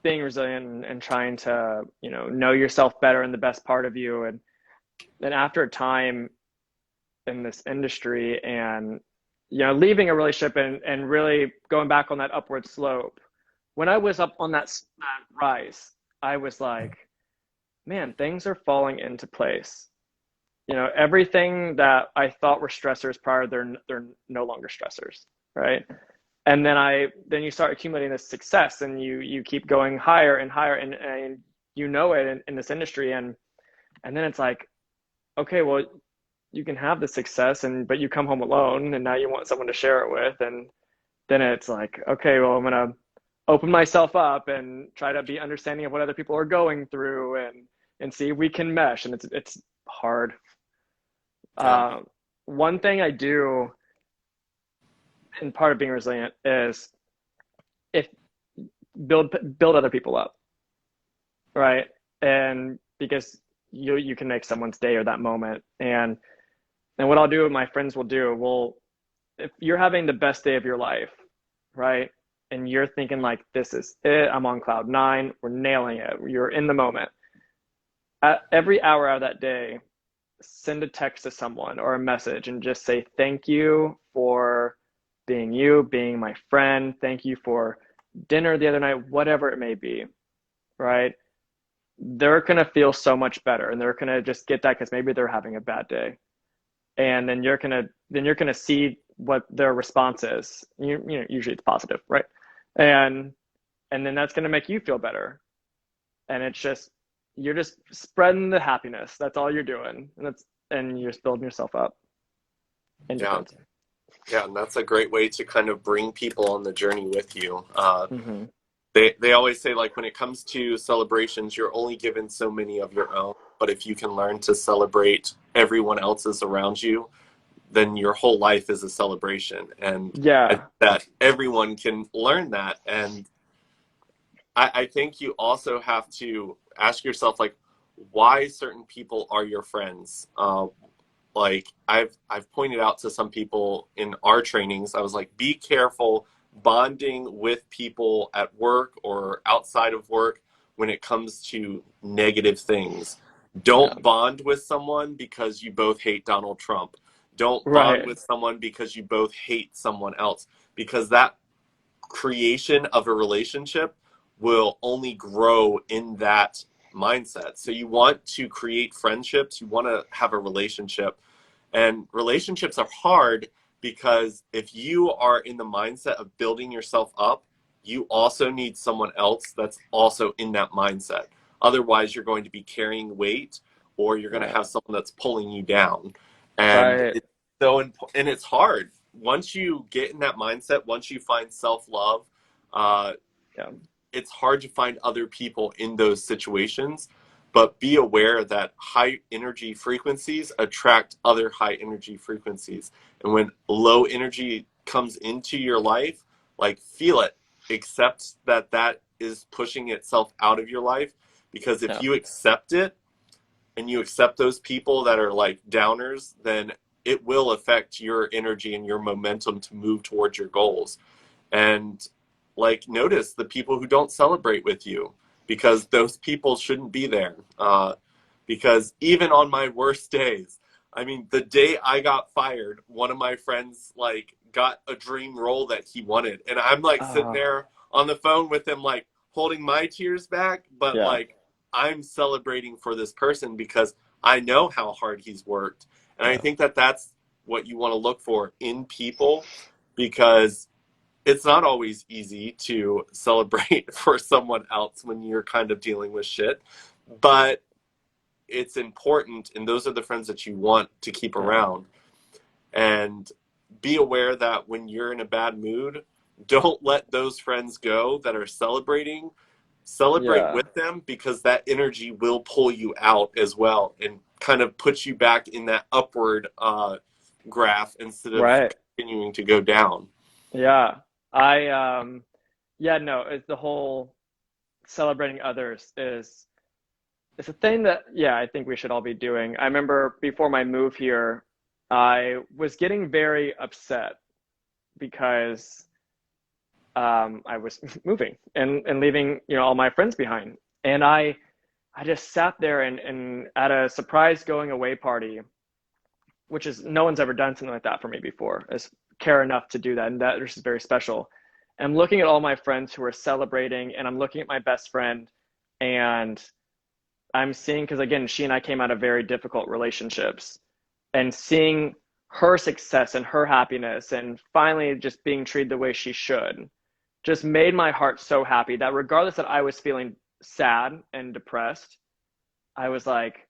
being resilient and trying to, know yourself better and the best part of you. And then after a time in this industry and, leaving a relationship and really going back on that upward slope, when I was up on that rise, I was like, man, things are falling into place. Everything that I thought were stressors prior, they're no longer stressors, right? And then you start accumulating this success, and you keep going higher and higher, and it in this industry, and then it's like, okay, well, you can have the success, but you come home alone, and now you want someone to share it with, and then it's like, okay, well, I'm gonna open myself up and try to be understanding of what other people are going through, and see if we can mesh, and it's hard. Yeah. uh, One thing I do, and part of being resilient, is if build other people up, right? And because you can make someone's day or that moment. And what I'll do, my friends will do, well, if you're having the best day of your life, right? And you're thinking like, this is it, I'm on cloud nine, we're nailing it, you're in the moment. At every hour of that day, send a text to someone or a message and just say, thank you for being you, being my friend. Thank you for dinner the other night, whatever it may be, right? they're gonna feel so much better, and they're gonna just get that because maybe they're having a bad day, and then you're gonna see what their response is. Usually it's positive, right? And and then that's gonna make you feel better, and it's just you're just spreading the happiness. That's all you're doing, and you're just building yourself up Yeah. independently. Yeah, and that's a great way to kind of bring people on the journey with you. Mm-hmm. They always say, like, when it comes to celebrations, you're only given so many of your own. But if you can learn to celebrate everyone else's around you, then your whole life is a celebration. And I think Yeah. that everyone can learn that. And I think you also have to ask yourself, like, why certain people are your friends. Like I've pointed out to some people in our trainings, I was like, be careful bonding with people at work or outside of work when it comes to negative things. Yeah. Don't bond with someone because you both hate Donald Trump. Don't bond Right. with someone because you both hate someone else, because that creation of a relationship will only grow in that mindset. So you want to create friendships, you want to have a relationship, and relationships are hard because if you are in the mindset of building yourself up, you also need someone else that's also in that mindset. Otherwise, you're going to be carrying weight, or you're going to Right. have someone that's pulling you down. And Right. it's and it's hard. Once you get in that mindset, once you find self-love, uh, Yeah. it's hard to find other people in those situations, but be aware that high energy frequencies attract other high energy frequencies. And when low energy comes into your life, like, feel it, accept that that is pushing itself out of your life. Because if Yeah. you accept it and you accept those people that are like downers, then it will affect your energy and your momentum to move towards your goals. And, like, notice the people who don't celebrate with you, because those people shouldn't be there. Because even on my worst days, I mean, the day I got fired, one of my friends, like, got a dream role that he wanted, and I'm like sitting Uh, there on the phone with him, like, holding my tears back, but, yeah. like, I'm celebrating for this person because I know how hard he's worked. And I Yeah. think that that's what you want to look for in people, because it's not always easy to celebrate for someone else when you're kind of dealing with shit, but it's important, and those are the friends that you want to keep Yeah. around. And be aware that when you're in a bad mood, don't let those friends go that are celebrating. Celebrate Yeah. with them, because that energy will pull you out as well and kind of put you back in that upward graph instead of Right. continuing to go down. Yeah. Yeah, no, it's the whole celebrating others is it's a thing that, yeah, I think we should all be doing. I remember before my move here, I was getting very upset because I was moving and leaving, all my friends behind. And I just sat there and at a surprise going away party, which is no one's ever done something like that for me before, is care enough to do that. And that is very special. And I'm looking at all my friends who are celebrating, and I'm looking at my best friend, and I'm seeing, because again, she and I came out of very difficult relationships, and seeing her success and her happiness and finally just being treated the way she should just made my heart so happy that regardless that I was feeling sad and depressed, I was like,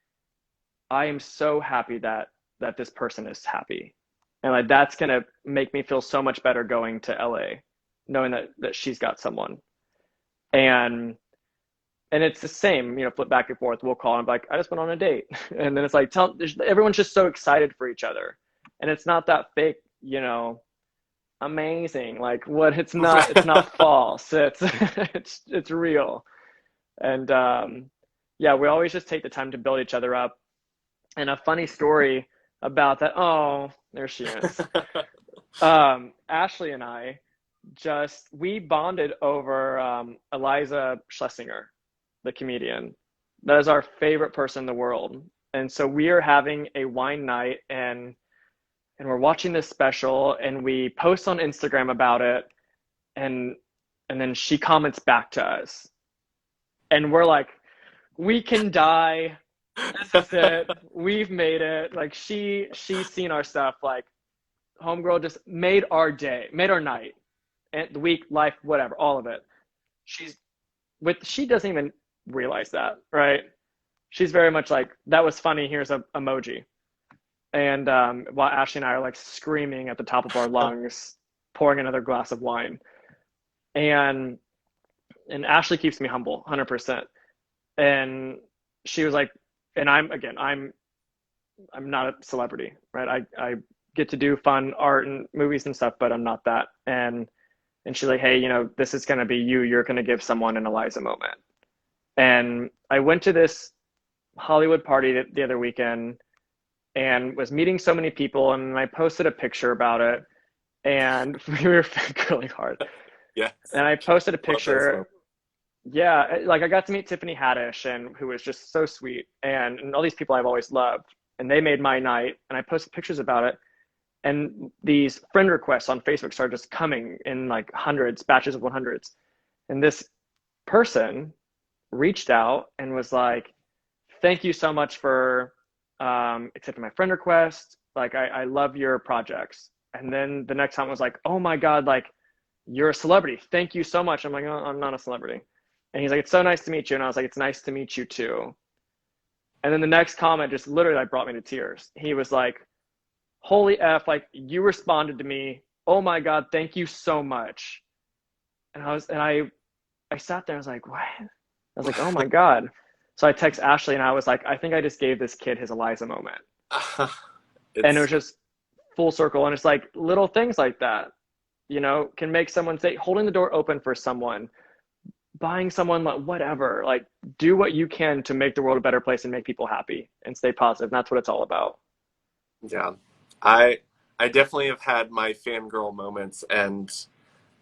I am so happy that this person is happy. And like that's gonna make me feel so much better going to LA, knowing that she's got someone. And and it's the same, flip back and forth. We'll call and be like, I just went on a date. And then it's like everyone's just so excited for each other. And it's not that fake, amazing. Like what it's not false. It's it's real. And yeah, we always just take the time to build each other up. And a funny story about that. Oh, there she is. Ashley and I we bonded over Eliza Schlesinger, the comedian. That is our favorite person in the world. And so we are having a wine night, and we're watching this special, and we post on Instagram about it, and and then she comments back to us. And we're like, we can die. This is it. We've made it. Like she's seen our stuff. Like homegirl just made our day, made our night, and the week, life, whatever, all of it. She's she doesn't even realize that, right? She's very much like, that was funny. Here's a emoji. And while Ashley and I are like screaming at the top of our lungs, pouring another glass of wine, and Ashley keeps me humble, 100%. And she was like, and I'm not a celebrity, right? I get to do fun art and movies and stuff, but I'm not that. And she's like, hey, this is gonna be you. You're gonna give someone an Eliza moment. And I went to this Hollywood party the other weekend and was meeting so many people, and I posted a picture about it, and we were really hard. Yes. And I posted a Love those picture. moments. Yeah, like I got to meet Tiffany Haddish, and who was just so sweet, and all these people I've always loved, and they made my night. And I posted pictures about it, and these friend requests on Facebook started just coming in like hundreds, batches of 100s. And this person reached out and was like, "Thank you so much for accepting my friend request. Like, I love your projects." And then the next time was like, "Oh my God, like you're a celebrity. Thank you so much." I'm like, "Oh, I'm not a celebrity." And he's like, "It's so nice to meet you." And I was like, "It's nice to meet you too." And then the next comment just literally like brought me to tears. He was like, "Holy F, like you responded to me. Oh my God, thank you so much." And I sat there, I was like, "What?" I was like, "Oh my God." So I text Ashley and I was like, "I think I just gave this kid his Eliza moment." And it It's was just full circle. And it's like little things like that, can make someone say, holding the door open for someone, buying someone, like whatever, like do what you can to make the world a better place and make people happy and stay positive. And that's what it's all about. yeah. I definitely have had my fangirl moments, and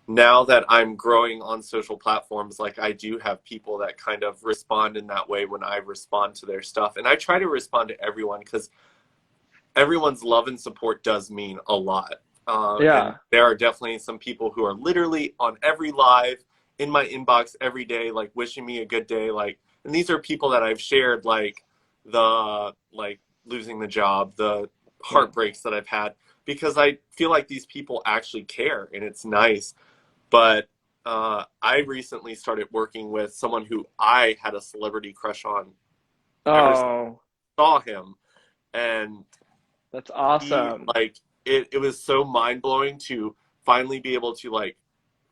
now that I'm growing on social platforms, like I do have people that kind of respond in that way when I respond to their stuff. And I try to respond to everyone because everyone's love and support does mean a lot. And Yeah. there are definitely some people who are literally on every live in my inbox every day, like wishing me a good day. Like, and these are people that I've shared, like like losing the job, the Yeah. heartbreaks that I've had, because I feel like these people actually care and it's nice. But I recently started working with someone who I had a celebrity crush on ever since Oh, I saw him. And that's he awesome. like it was so mind blowing to finally be able to like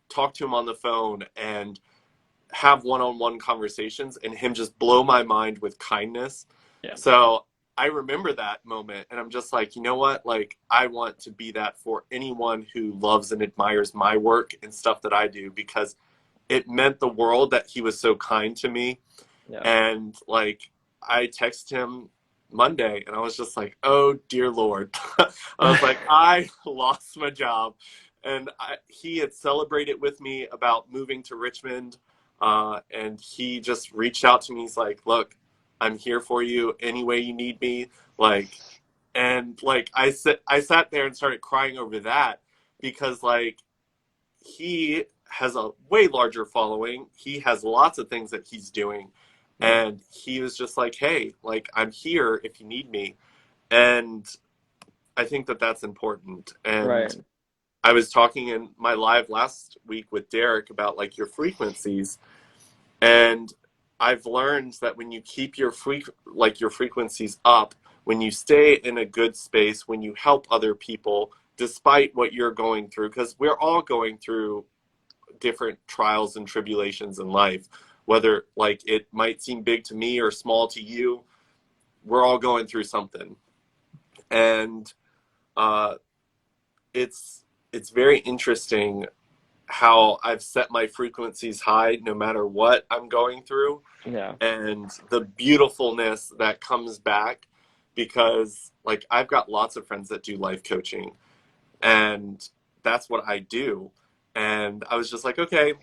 talk to him on the phone and have one on one conversations and him just blow my mind with kindness. Yeah. So I remember that moment and I'm just like, you know what? Like I want to be that for anyone who loves and admires my work and stuff that I do, because it meant the world that he was so kind to me. Yeah. And like I texted him Monday and I was just like, oh dear Lord. I was like, I lost my job. And he had celebrated with me about moving to Richmond. And he just reached out to me. He's like, look, I'm here for you any way you need me. Like, and like I sat there and started crying over that because like he has a way larger following. He has lots of things that he's doing. Yeah. And he was just like, hey, like, I'm here if you need me. And I think that that's important. And Right. I was talking in my live last week with Derek about like your frequencies. And I've learned that when you keep your your frequencies up, when you stay in a good space, when you help other people, despite what you're going through, because we're all going through different trials and tribulations in life, whether like it might seem big to me or small to you, we're all going through something. And uh, it's very interesting how I've set my frequencies high no matter what I'm going through, Yeah. and the beautifulness that comes back, because like I've got lots of friends that do life coaching and that's what I do. And I was just like, okay,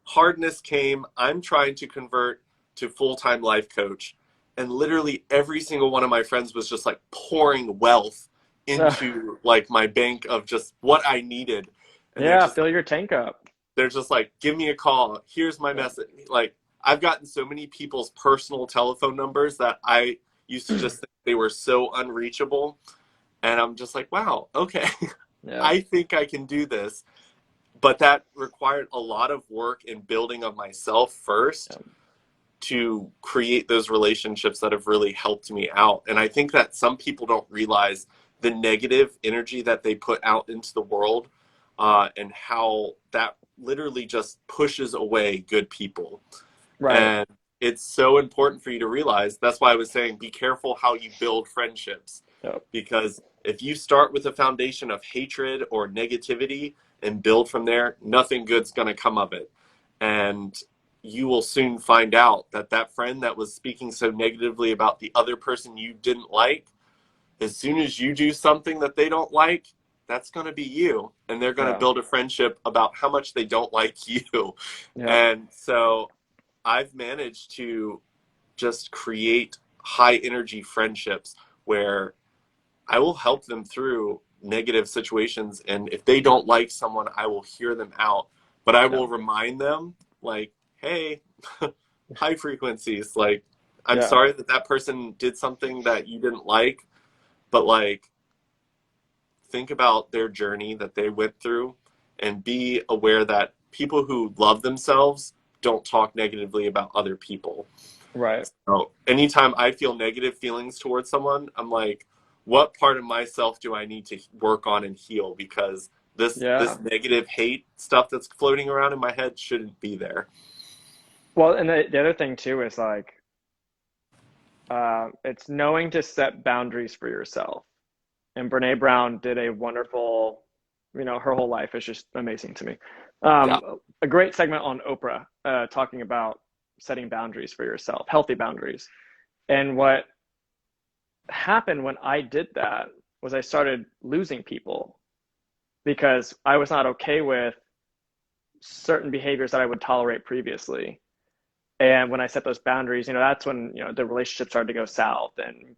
hardness came. I'm trying to convert to full-time life coach. And literally every single one of my friends was just like pouring wealth into like my bank of just what I needed. And Yeah. Fill your tank up. they're just like, give me a call. Here's my Yeah. message. Like I've gotten so many people's personal telephone numbers that I used to just think they were so unreachable. And I'm just like, wow, okay, Yeah. I think I can do this. But that required a lot of work and building of myself first Yeah. to create those relationships that have really helped me out. And I think that some people don't realize the negative energy that they put out into the world, and how that literally just pushes away good people. Right. And it's so important for you to realize. That's why I was saying be careful how you build friendships. Yep. Because if you start with a foundation of hatred or negativity and build from there, nothing good's going to come of it. And you will soon find out that that friend that was speaking so negatively about the other person you didn't like, as soon as you do something that they don't like, that's going to be you. And they're going to Yeah. build a friendship about how much they don't like you. Yeah. And so I've managed to just create high energy friendships where I will help them through negative situations. And if they don't like someone, I will hear them out. But I Yeah. will remind them, like, hey, high frequencies, like, I'm Yeah. sorry that that person did something that you didn't like, but like, think about their journey that they went through and be aware that people who love themselves don't talk negatively about other people. Right. So anytime I feel negative feelings towards someone, I'm like, what part of myself do I need to work on and heal? Because this Yeah. negative hate stuff that's floating around in my head shouldn't be there. Well, and the other thing too is like, it's knowing to set boundaries for yourself. And Brene Brown did a wonderful, her whole life is just amazing to me. Yeah. A great segment on Oprah, talking about setting boundaries for yourself, healthy boundaries. And what happened when I did that was I started losing people because I was not okay with certain behaviors that I would tolerate previously. And when I set those boundaries, that's when, the relationship started to go south and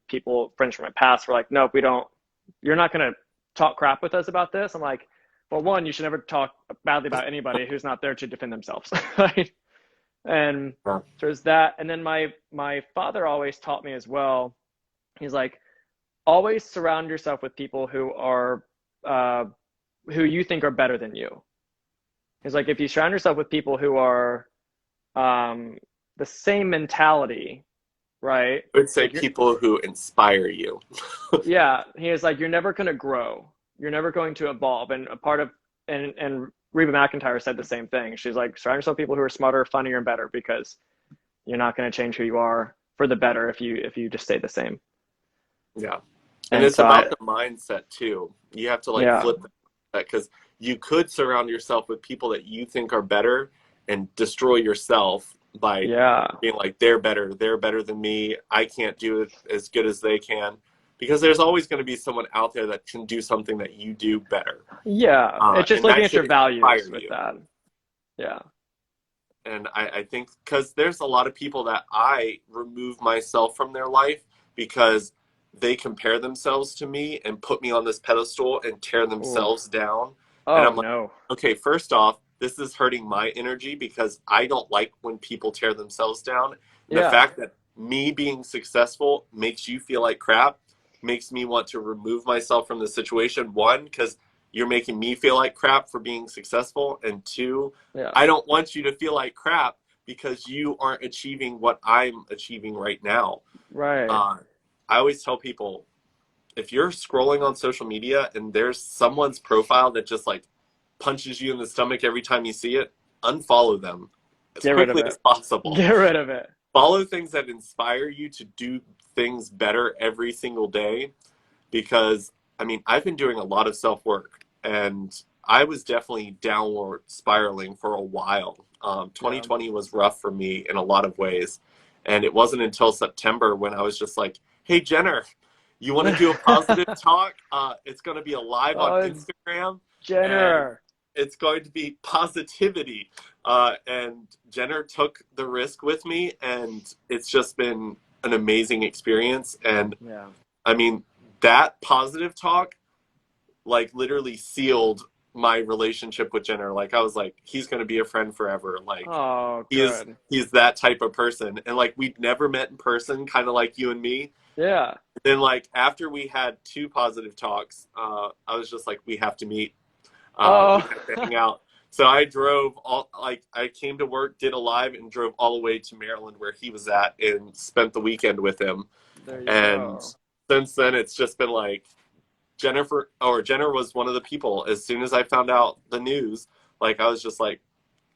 friends from my past were like, nope, you're not going to talk crap with us about this. I'm like, well, one, you should never talk badly about anybody who's not there to defend themselves. Right. And Yeah. there's that. And then my father always taught me as well. He's like, always surround yourself with people uh, who you think are better than you. He's like, if you surround yourself with people who are, um, the same mentality, right? I would say Like you're, people who inspire you. yeah, he is like, you're never going to grow. You're never going to evolve. And a part of, and Reba McEntire said the same thing. She's like, surround yourself with people who are smarter, funnier, and better because you're not going to change who you are for the better if you just stay the same. Yeah. And And it's so about the mindset too. You have to like yeah, flip that because you could surround yourself with people that you think are better and destroy yourself by yeah, being like they're better than me, I can't do it as good as they can, because there's always going to be someone out there that can do something that you do better, yeah. It's just and looking that at your should inspire values with you. that. Yeah, And I think because there's a lot of people that I remove myself from their life because they compare themselves to me and put me on this pedestal and tear oh, themselves down. And oh I'm like, no, okay, first off, this is hurting my energy because I don't like when people tear themselves down. And the yeah, fact that me being successful makes you feel like crap makes me want to remove myself from the situation. One, because you're making me feel like crap for being successful. And two, yeah, I don't want you to feel like crap because you aren't achieving what I'm achieving right now. right, Uh, I always tell people, if you're scrolling on social media and there's someone's profile that just like punches you in the stomach every time you see it, unfollow them as get rid of quickly it, as possible. get rid of it. Follow things that inspire you to do things better every single day, because I mean, I've been doing a lot of self work and I was definitely downward spiraling for a while. Yeah. 2020 was rough for me in a lot of ways. And it wasn't until September when I was just like, hey, Jenner, you want to do a positive talk? It's going to be a live on Oh, Instagram and Jenner. it's going to be positivity. And Jenner took the risk with me, and it's just been an amazing experience. And Yeah. I mean, that positive talk like literally sealed my relationship with Jenner. Like I was like, he's gonna be a friend forever. Like Oh, he is good. he's that type of person. And like we'd never met in person, kind of like you and me. Yeah. Then like after we had two positive talks, I was just like, we have to meet. We Oh, have to hang out. So I drove all like I came to work, did a live, and drove all the way to Maryland where he was at, and spent the weekend with him. there you And go. since then, it's just been like Jenner was one of the people. As soon as I found out the news, like I was just like,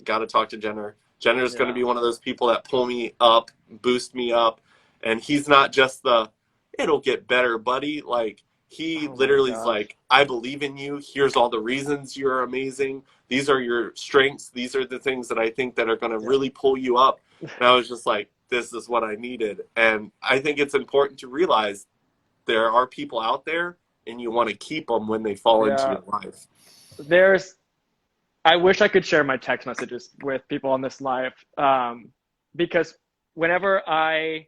got to talk to Jenner. Jenner's going to Yeah. be one of those people that pull me up, boost me up, and he's not just the it'll get better, buddy. Like he Oh my literally is gosh. like, I believe in you. Here's all the reasons you're amazing. These are your strengths. These are the things that I think that are going to Yeah. really pull you up. And I was just like, this is what I needed. And I think it's important to realize there are people out there and you want to keep them when they fall into Yeah. your life. There's, I wish I could share my text messages with people on this live, because whenever I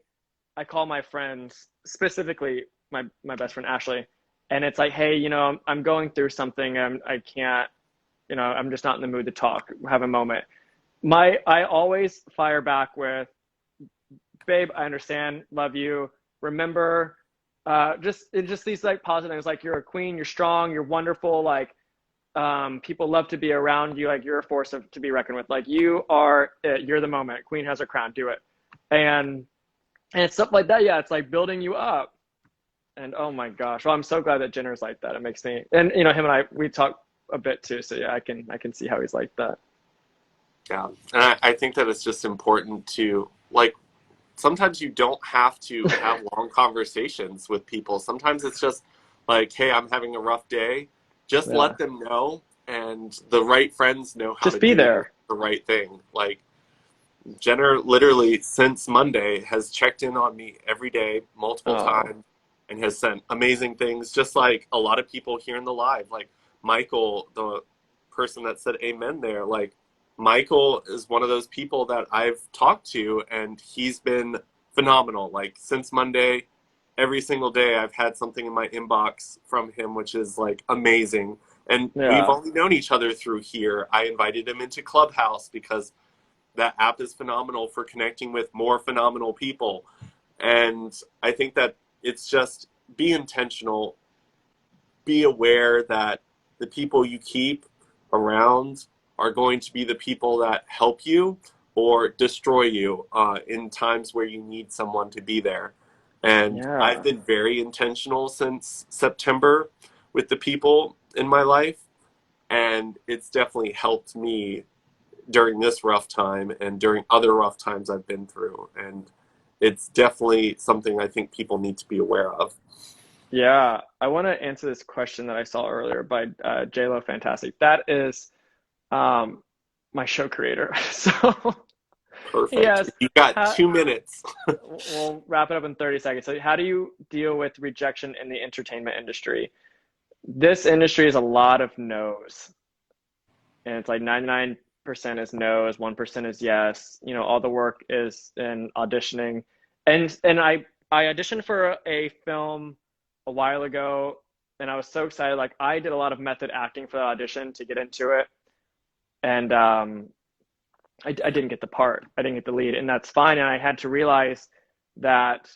call my friends, specifically my best friend Ashley, and it's like, hey, I'm going through something. I can't, I'm just not in the mood to talk, have a moment. I always fire back with, babe, I understand, love you. Remember, just these like positive things, like you're a queen, you're strong, you're wonderful, like people love to be around you, like you're a force to be reckoned with, like you are it, you're the moment, queen has a crown, do it. And it's stuff like that. Yeah, it's like building you up. And oh my gosh, well, I'm so glad that Jenner's like that. It makes me, and him and I, we talk a bit too, so yeah, I can see how he's like that. Yeah. And I think that it's just important to, like, sometimes you don't have to have long conversations with people. Sometimes it's just like, hey, I'm having a rough day. Just Yeah, let them know. And the right friends know how just to be do there. the right thing. Like, Jenner literally since Monday has checked in on me every day, multiple Oh, times, and has sent amazing things, just like a lot of people here in the live. Like Michael, the person that said amen there, like Michael is one of those people that I've talked to, and he's been phenomenal. Like since Monday, every single day I've had something in my inbox from him, which is like amazing. And we've yeah, only known each other through here. I invited him into Clubhouse because that app is phenomenal for connecting with more phenomenal people. And I think that it's just be intentional, be aware that the people you keep around are going to be the people that help you or destroy you in times where you need someone to be there. And I've yeah, been very intentional since September with the people in my life, and it's definitely helped me during this rough time and during other rough times I've been through. And it's definitely something I think people need to be aware of. yeah. I want to answer this question that I saw earlier by JLo Fantastic. That is um my show creator. So Perfect. yes, You got how, 2 minutes. we'll wrap it up in 30 seconds. So how do you deal with rejection in the entertainment industry? This industry is a lot of no's, and it's like 99% is no's, 1% is yes. All the work is in auditioning. And I auditioned for a film a while ago, and I was so excited. Like I did a lot of method acting for the audition to get into it. And I didn't get the part. I didn't get the lead, and that's fine. And I had to realize that,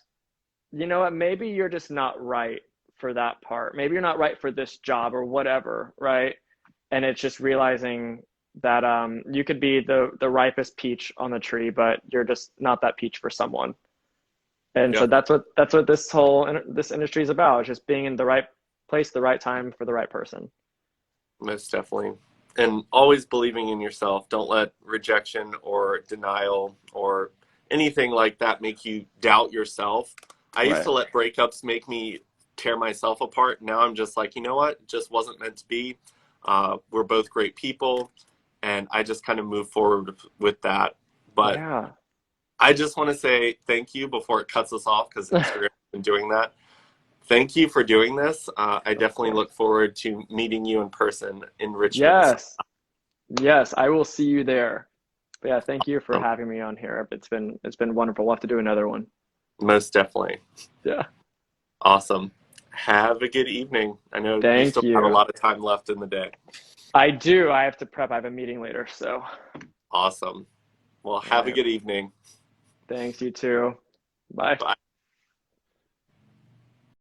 you know what, maybe you're just not right for that part. Maybe you're not right for this job or whatever, right? And it's just realizing that you could be the ripest peach on the tree, but you're just not that peach for someone. And so Yep, that's what this industry is about, is just being in the right place, the right time for the right person. most definitely. And always believing in yourself. Don't let rejection or denial or anything like that make you doubt yourself. I used Right. to let breakups make me tear myself apart. Now I'm just like, you know what? It just wasn't meant to be. We're both great people. And I just kind of move forward with that. But Yeah. I just want to say thank you before it cuts us off because Instagram has been doing that. Thank you for doing this. I Of definitely course. look forward to meeting you in person in Richmond. Yes. Yes, I will see you there. But yeah, thank you for So, having me on here. It's been wonderful. We'll have to do another one. most definitely. Yeah. Awesome. Have a good evening. I know you Thank still have a you. lot of time left in the day. I do. I have to prep. I have a meeting later, so Awesome. Well, all have a right. good evening. Thanks, you too. Bye. Bye.